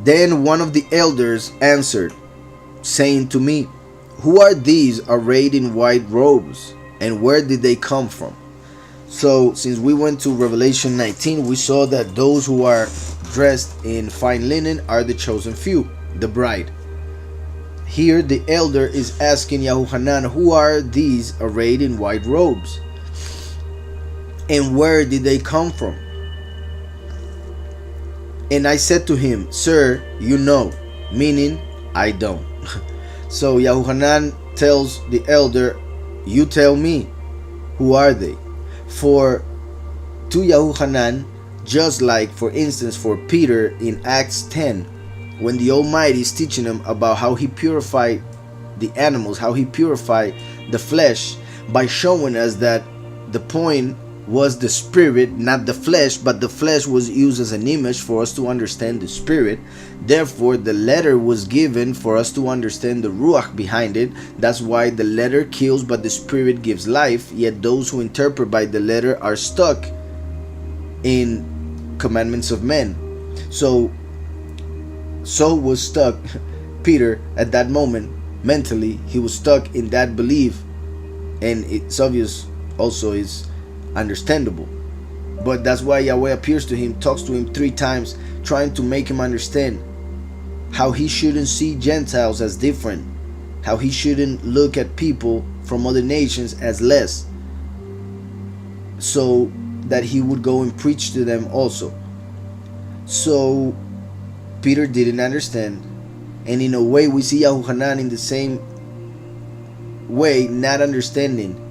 Then one of the elders answered, saying to me, Who are these arrayed in white robes, and where did they come from? So since we went to Revelation 19, we saw that those who are dressed in fine linen are the chosen few, the bride. Here the elder is asking Yahuhanan, who are these arrayed in white robes, and where did they come from? And I said to him, Sir, you know, meaning I don't. So Yahuhanan tells the elder, you tell me, who are they? For to Yahuhanan, just like for instance for Peter in Acts 10, when the Almighty is teaching him about how he purified the animals, how he purified the flesh, by showing us that the point was the spirit, not the flesh, but the flesh was used as an image for us to understand the spirit. Therefore the letter was given for us to understand the ruach behind it. That's why the letter kills but the spirit gives life, yet those who interpret by the letter are stuck in commandments of men. So was stuck Peter at that moment. Mentally he was stuck in that belief, and it's obvious also is understandable. But that's why Yahweh appears to him, talks to him 3 times, trying to make him understand how he shouldn't see Gentiles as different, how he shouldn't look at people from other nations as less, so that he would go and preach to them also. So Peter didn't understand, and in a way we see Yahuhanan in the same way, not understanding.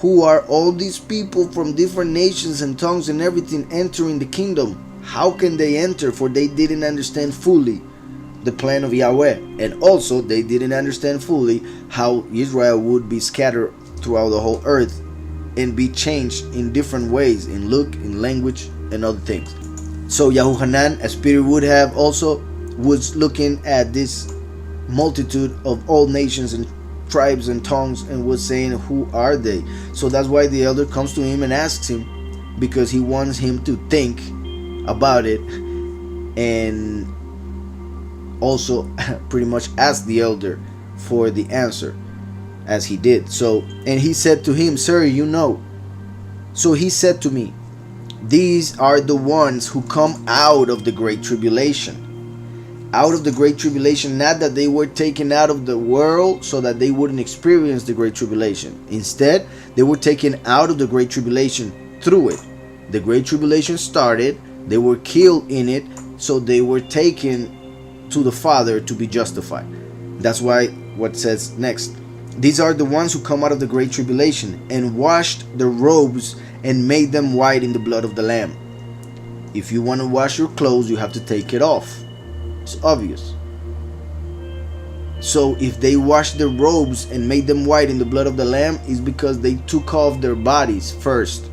Who are all these people from different nations and tongues and everything entering the kingdom? How can they enter? For they didn't understand fully the plan of Yahweh, and also they didn't understand fully how Israel would be scattered throughout the whole earth and be changed in different ways, in look, in language, and other things. So Yahuhanan, as Peter would have also, was looking at this multitude of all nations and tribes and tongues and was saying, who are they? So that's why the elder comes to him and asks him, because he wants him to think about it, and also pretty much ask the elder for the answer, as he did. So, and he said to him, Sir, you know. So he said to me, these are the ones who come out of the great tribulation. Out of the great tribulation, not that they were taken out of the world so that they wouldn't experience the great tribulation. Instead, they were taken out of the great tribulation through it. The great tribulation started, they were killed in it, so they were taken to the Father to be justified. That's why what says next, these are the ones who come out of the great tribulation and washed their robes and made them white in the blood of the Lamb. If you want to wash your clothes, you have to take it off. It's obvious. So if they washed their robes and made them white in the blood of the Lamb, is because they took off their bodies first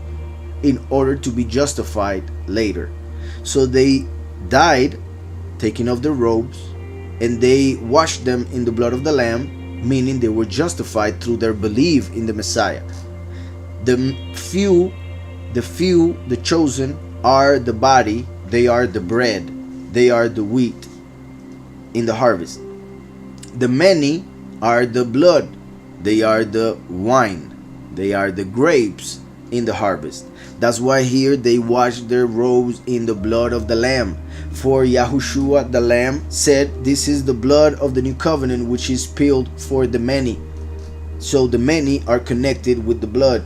in order to be justified later. So they died taking off their robes, and they washed them in the blood of the Lamb, meaning they were justified through their belief in the Messiah. The few, the chosen, are the body, they are the bread, they are the wheat in the harvest. The many are the blood, they are the wine, they are the grapes in the harvest. That's why here they wash their robes in the blood of the Lamb. For Yahushua the Lamb said, this is the blood of the new covenant which is spilled for the many. So the many are connected with the blood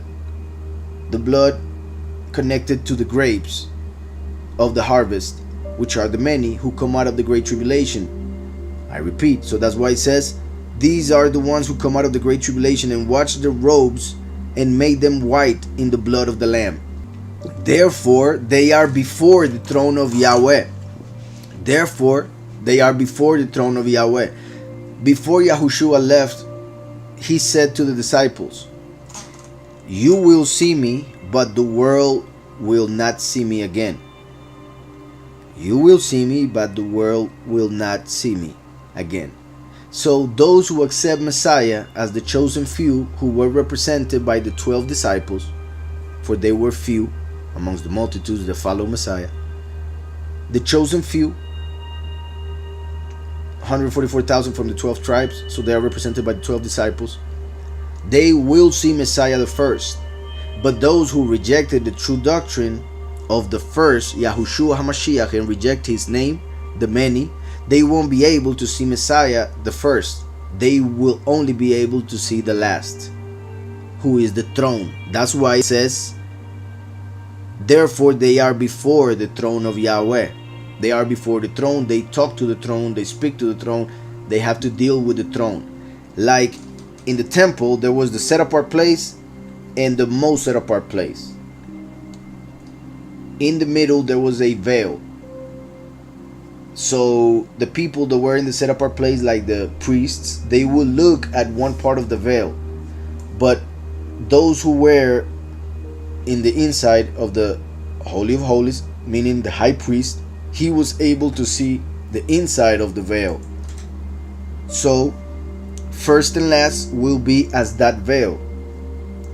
connected to the grapes of the harvest, which are the many who come out of the great tribulation. I repeat, so that's why it says, these are the ones who come out of the great tribulation and washed their robes and made them white in the blood of the Lamb. Therefore they are before the throne of Yahweh. Therefore they are before the throne of Yahweh. Before Yahushua left, he said to the disciples, you will see me, but the world will not see me again. You will see me, but the world will not see me again. So those who accept Messiah as the chosen few, who were represented by the 12 disciples, for they were few amongst the multitudes that follow Messiah, the chosen few, 144,000 from the 12 tribes, so they are represented by the 12 disciples. They will see Messiah the first. But those who rejected the true doctrine of the first, Yahushua HaMashiach, and reject his name, the many, they won't be able to see Messiah the first. They will only be able to see the last, who is the throne. That's why it says, therefore they are before the throne of Yahweh. They are before the throne, they talk to the throne, they speak to the throne, they have to deal with the throne. Like in the temple, there was the set apart place and the most set apart place. In the middle, there was a veil. So the people that were in the set apart place, like the priests, they would look at one part of the veil. But those who were in the inside of the Holy of Holies, meaning the high priest, he was able to see the inside of the veil. So first and last will be as that veil,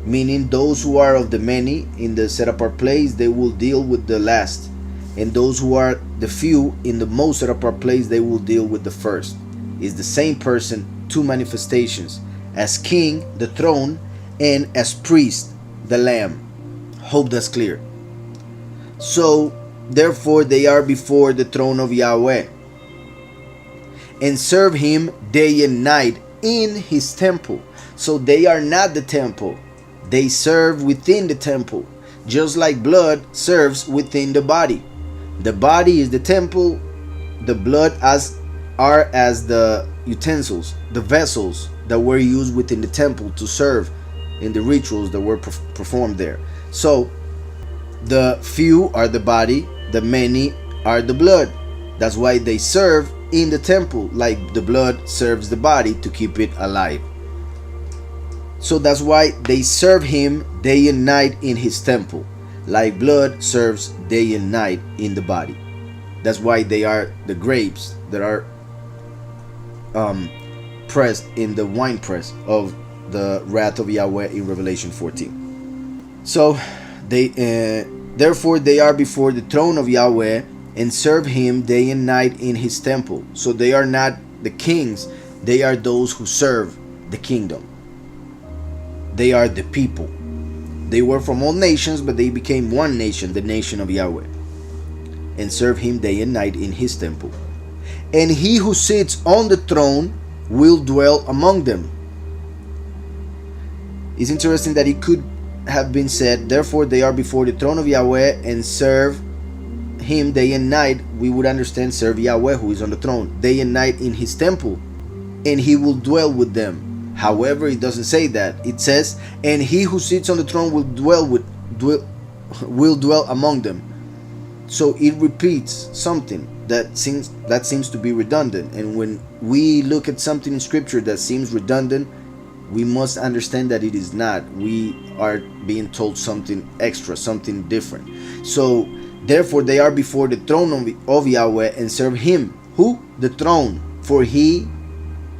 meaning those who are of the many in the set apart place, they will deal with the last, and those who are the few in the most set apart place, they will deal with the first. It's the same person, two manifestations, as king, the throne, and as priest, the lamb. Hope that's clear. So therefore they are before the throne of Yahweh and serve him day and night in his temple. So they are not the temple, they serve within the temple, just like blood serves within the body. The body is the temple, the blood are as the utensils, the vessels that were used within the temple to serve in the rituals that were performed there. So the few are the body, the many are the blood. That's why they serve in the temple, like the blood serves the body to keep it alive. So that's why they serve him day and night in his temple, like blood serves day and night in the body. That's why they are the grapes that are pressed in the winepress of the wrath of Yahweh in Revelation 14. So therefore they are before the throne of Yahweh and serve him day and night in his temple. So they are not the kings, they are those who serve the kingdom. They are the people. They were from all nations, but they became one nation, the nation of Yahweh, and serve him day and night in his temple. And he who sits on the throne will dwell among them. It's interesting that it could have been said, therefore they are before the throne of Yahweh and serve him day and night. We would understand serve Yahweh who is on the throne day and night in his temple, and he will dwell with them. However, it doesn't say that. It says, and he who sits on the throne will dwell among them. So it repeats something that seems to be redundant. And when we look at something in scripture that seems redundant, we must understand that it is not. We are being told something extra, something different. So therefore they are before the throne of Yahweh and serve him. Who? The throne. For he,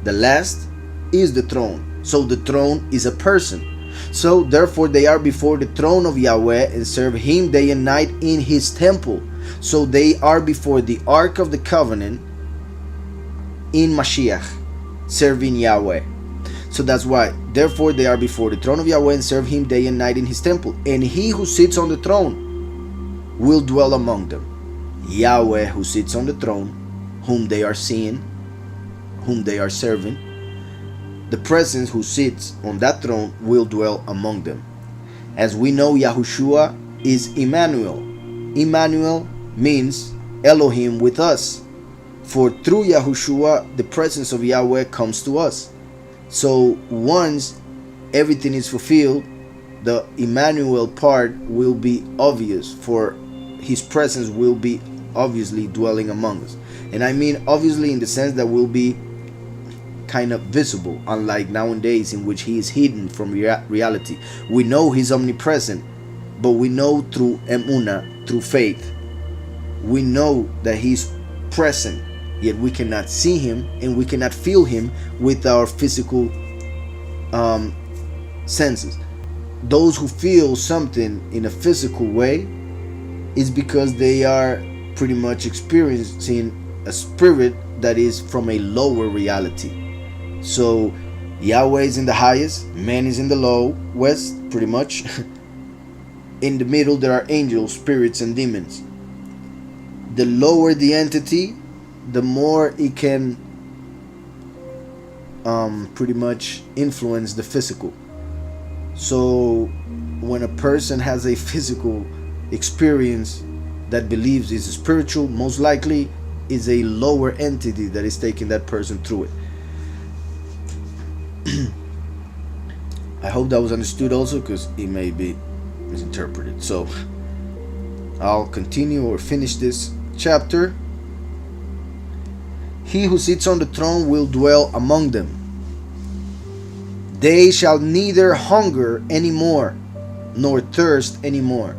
the last, is the throne. So the throne is a person. So therefore they are before the throne of Yahweh and serve him day and night in his temple. So they are before the Ark of the Covenant in Mashiach, serving Yahweh. So that's why, therefore they are before the throne of Yahweh and serve him day and night in his temple. And he who sits on the throne will dwell among them. Yahweh who sits on the throne, whom they are seeing, whom they are serving, the presence who sits on that throne will dwell among them. As we know, Yahushua is Emmanuel. Emmanuel means Elohim with us. For through Yahushua, the presence of Yahweh comes to us. So once everything is fulfilled, the Emmanuel part will be obvious, for his presence will be obviously dwelling among us. And I mean obviously in the sense that will be kind of visible, unlike nowadays in which he is hidden from reality. We know he's omnipresent, but we know through emunah, through faith, we know that he's present, yet we cannot see him and we cannot feel him with our physical senses. Those who feel something in a physical way is because they are pretty much experiencing a spirit that is from a lower reality. So Yahweh is in the highest, man is in the lowest, pretty much. In the middle there are angels, spirits, and demons. The lower the entity, the more it can pretty much influence the physical. So when a person has a physical experience that believes is spiritual, most likely is a lower entity that is taking that person through it. I hope that was understood also, because it may be misinterpreted. So I'll continue or finish this chapter. He who sits on the throne will dwell among them. They shall neither hunger anymore nor thirst anymore.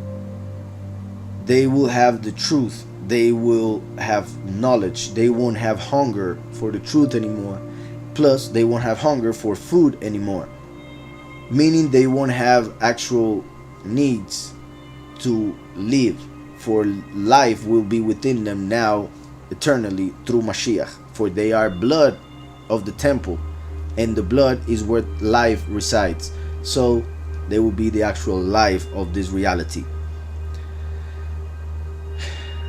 They will have the truth. They will have knowledge. They won't have hunger for the truth anymore. Plus, they won't have hunger for food anymore. Meaning they won't have actual needs to live. For life will be within them now eternally through Mashiach. For they are blood of the temple, and the blood is where life resides. So they will be the actual life of this reality.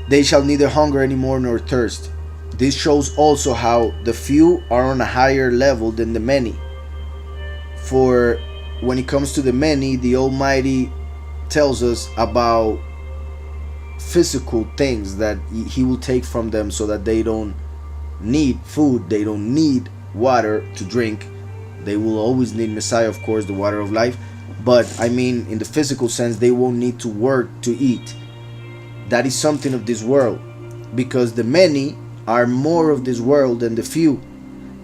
They shall neither hunger anymore nor thirst. This shows also how the few are on a higher level than the many. For when it comes to the many, the Almighty tells us about physical things that He will take from them so that they don't need food, they don't need water to drink. They will always need Messiah, of course, the water of life. But I mean, in the physical sense, they won't need to work to eat. That is something of this world, because the many are more of this world than the few.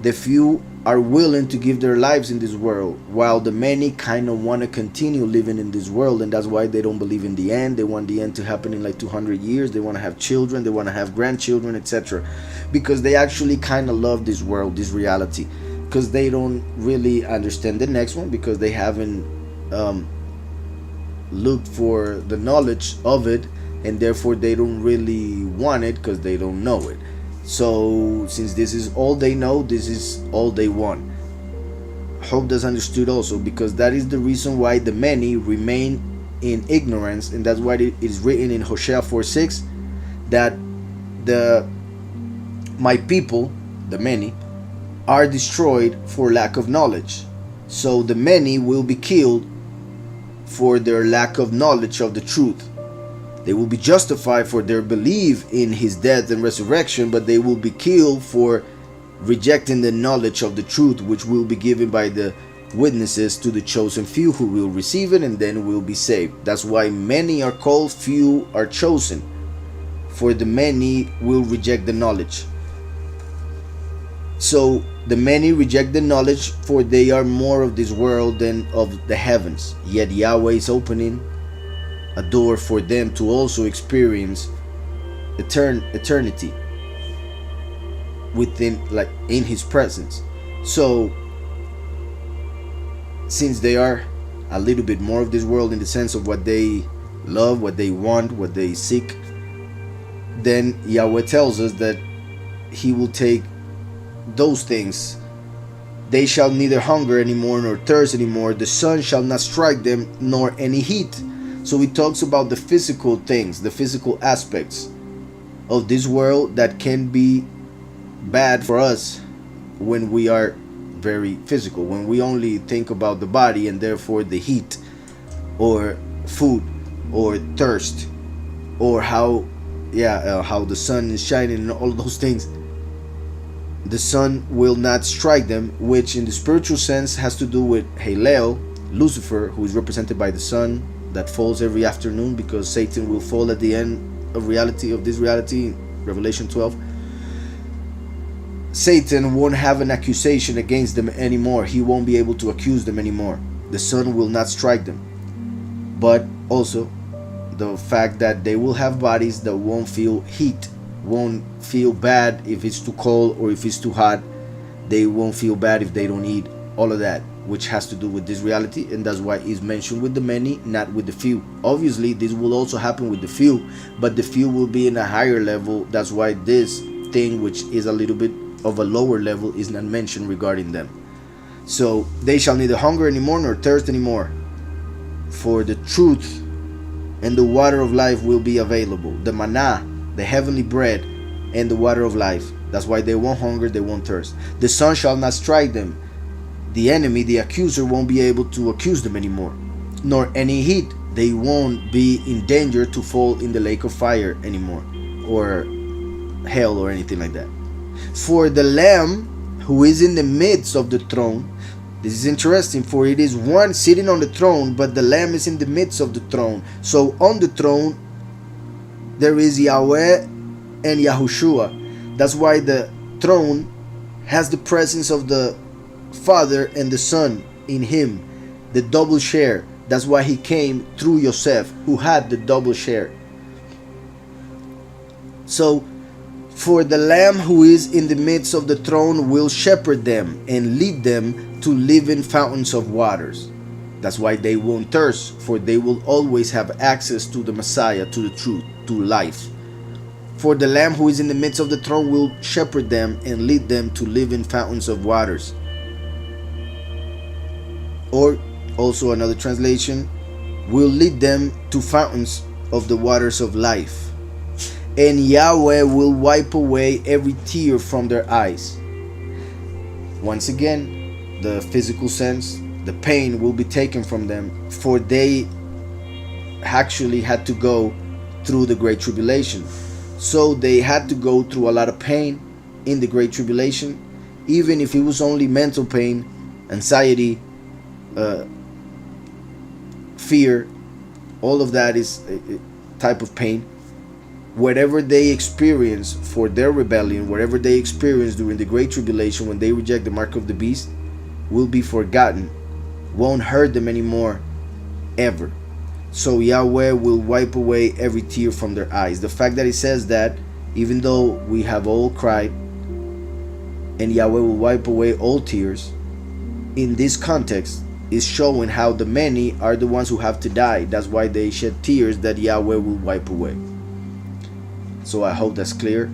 The few are willing to give their lives in this world, while the many kind of want to continue living in this world, and that's why they don't believe in the end. They want the end to happen in like 200 years. They want to have children, they want to have grandchildren, etc. Because they actually kind of love this world, this reality, because they don't really understand the next one, because they haven't looked for the knowledge of it, and therefore they don't really want it because they don't know it. So since this is all they know, this is all they want. Hope that's understood also, because that is the reason why the many remain in ignorance, and that's why it is written in Hosea 4:6 that my people, the many, are destroyed for lack of knowledge. So the many will be killed for their lack of knowledge of the truth. They will be justified for their belief in His death and resurrection, but they will be killed for rejecting the knowledge of the truth, which will be given by the witnesses to the chosen few who will receive it and then will be saved. That's why many are called, few are chosen. For the many will reject the knowledge. So the many reject the knowledge, for they are more of this world than of the heavens. Yet Yahweh is opening a door for them to also experience eternity within, like in His presence. So since they are a little bit more of this world in the sense of what they love, what they want, what they seek, then Yahweh tells us that He will take those things. They shall neither hunger anymore nor thirst anymore. The sun shall not strike them, nor any heat. So he talks about the physical things, the physical aspects of this world that can be bad for us when we are very physical, when we only think about the body and therefore the heat or food or thirst or how the sun is shining and all those things. The sun will not strike them, which in the spiritual sense has to do with Halel, Lucifer, who is represented by the sun that falls every afternoon, because Satan will fall at the end of this reality, Revelation 12. Satan won't have an accusation against them anymore. He won't be able to accuse them anymore. The sun will not strike them. But also the fact that they will have bodies that won't feel heat, won't feel bad if it's too cold or if it's too hot. They won't feel bad if they don't eat. All of that, which has to do with this reality, and that's why it's mentioned with the many, not with the few. Obviously this will also happen with the few, but the few will be in a higher level. That's why this thing, which is a little bit of a lower level, is not mentioned regarding them. So they shall neither hunger anymore nor thirst anymore, for the truth and the water of life will be available. The manna, the heavenly bread, and the water of life. That's why they won't hunger, they won't thirst. The sun shall not strike them. The enemy, the accuser, won't be able to accuse them anymore, nor any heat. They won't be in danger to fall in the lake of fire anymore, or hell, or anything like that. For the Lamb who is in the midst of the throne, this is interesting, for it is one sitting on the throne, but the Lamb is in the midst of the throne. So on the throne there is Yahweh and Yahushua. That's why the throne has the presence of the Father and the Son in him, the double share. That's why he came through Yosef, who had the double share. So, for the Lamb who is in the midst of the throne will shepherd them and lead them to living fountains of waters. That's why they won't thirst, for they will always have access to the Messiah, to the truth, to life. For the Lamb who is in the midst of the throne will shepherd them and lead them to living fountains of waters. Or also another translation, will lead them to fountains of the waters of life. And Yahweh will wipe away every tear from their eyes. Once again, the physical sense, the pain will be taken from them, for they actually had to go through the Great Tribulation. So they had to go through a lot of pain in the Great Tribulation, even if it was only mental pain, anxiety, fear. All of that is a type of pain. Whatever they experience for their rebellion, whatever they experience during the Great Tribulation when they reject the mark of the beast, will be forgotten, won't hurt them anymore, ever. So Yahweh will wipe away every tear from their eyes. The fact that it says that, even though we have all cried, and Yahweh will wipe away all tears, in this context is showing how the many are the ones who have to die. That's why they shed tears that Yahweh will wipe away. So I hope that's clear.